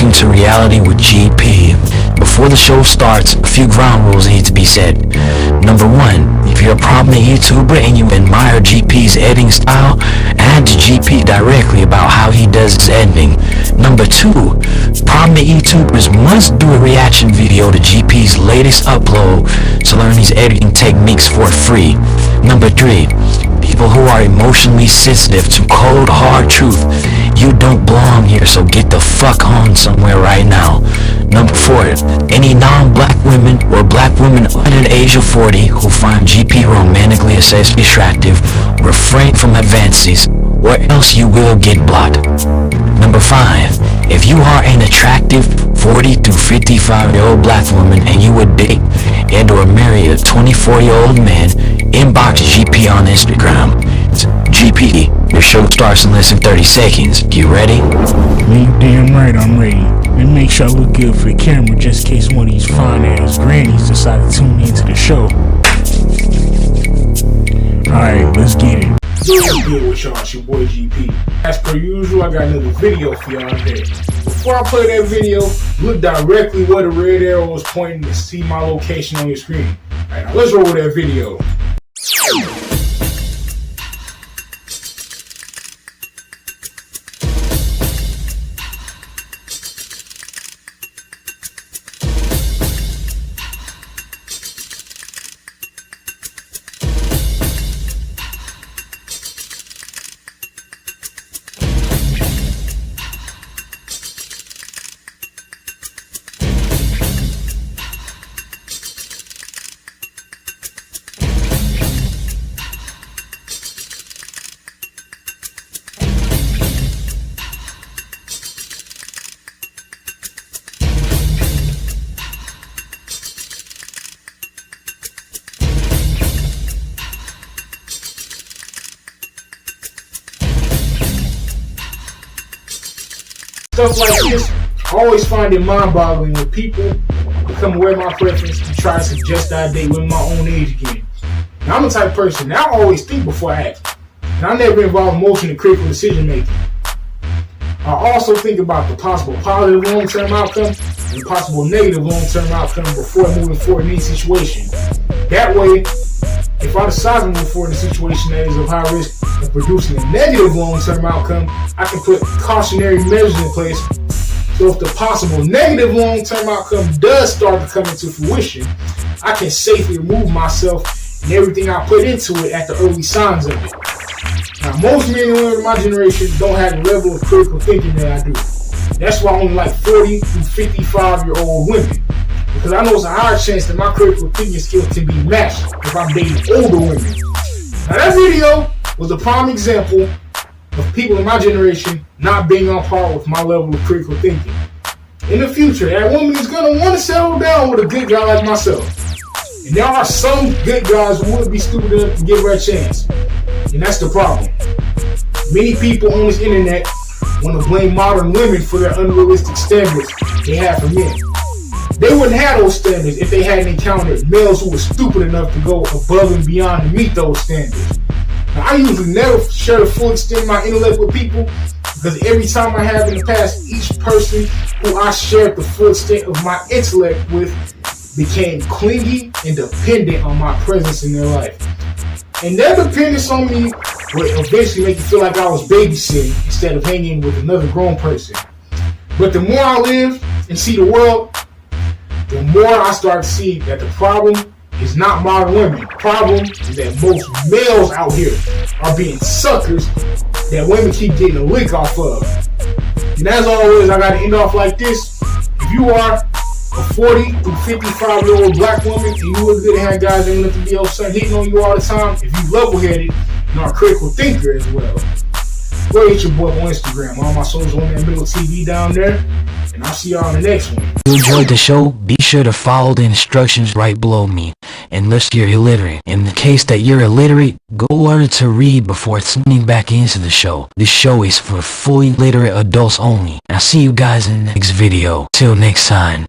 Welcome to Reality with GP. Before the show starts, a few ground rules need to be said. Number 1, if you're a prominent YouTuber and you admire GP's editing style, add to GP directly about how he does his editing. Number 2, prominent YouTubers must do a reaction video to GP's latest upload to learn his editing techniques for free. Number 3, people who are emotionally sensitive to cold, hard truth, you don't belong here, so get the fuck on somewhere right now. Number 4, any non-black women or black women under the age of 40 who find GP romantically or sexually attractive, refrain from advances, or else you will get blocked. Number 5, if you are an attractive 40 to 55-year-old black woman and you would date and or marry a 24-year-old man, inbox GP on Instagram. It's GP, your show starts in less than 30 seconds. You ready? You damn right I'm ready. And make sure I look good for the camera just in case one of these fine ass grannies decide to tune into the show. Alright, let's get it. What's good with y'all? It's your boy GP. As per usual, I got another video for y'all today. Before I play that video, look directly where the red arrow is pointing to see my location on your screen. Alright, now let's roll that video. Stuff like this, I always find it mind-boggling when people become aware of my preference and try to suggest that I date women my own age again. Now, I'm the type of person that I always think before I act, and I never involve emotion in critical decision making. I also think about the possible positive long-term outcome and the possible negative long-term outcome before moving forward in any situation. That way, if I decide to move forward in a situation that is of high risk of producing a negative long-term outcome, I can put cautionary measures in place so if the possible negative long-term outcome does start to come into fruition, I can safely remove myself and everything I put into it at the early signs of it. Now, most men and women of my generation don't have the level of critical thinking that I do. That's why I only like 40 to 55-year-old women. Because I know it's a higher chance that my critical thinking skills can be matched if I'm dating older women. Now that video was a prime example of people in my generation not being on par with my level of critical thinking. In the future, that woman is going to want to settle down with a good guy like myself. And there are some good guys who wouldn't be stupid enough to give her a chance. And that's the problem. Many people on this internet want to blame modern women for their unrealistic standards they have for men. They wouldn't have those standards if they hadn't encountered males who were stupid enough to go above and beyond to meet those standards. Now, I usually never share the full extent of my intellect with people because every time I have in the past, each person who I shared the full extent of my intellect with became clingy and dependent on my presence in their life. And their dependence on me would eventually make it feel like I was babysitting instead of hanging with another grown person. But the more I live and see the world, the more I start to see that the problem is not modern women. The problem is that most males out here are being suckers that women keep getting a lick off of. And as always, I gotta end off like this. If you are a 40 to 55-year-old black woman and you look good and have guys that ain't nothing to be outside hitting on you all the time, if you level-headed and are a critical thinker as well, go hit your boy on Instagram. All my souls on that middle TV down there. And I'll see y'all in the next one. If you enjoyed the show, be sure to follow the instructions right below me, unless you're illiterate. In the case that you're illiterate, go learn to read before tuning back into the show. This show is for fully literate adults only. I'll see you guys in the next video. Till next time.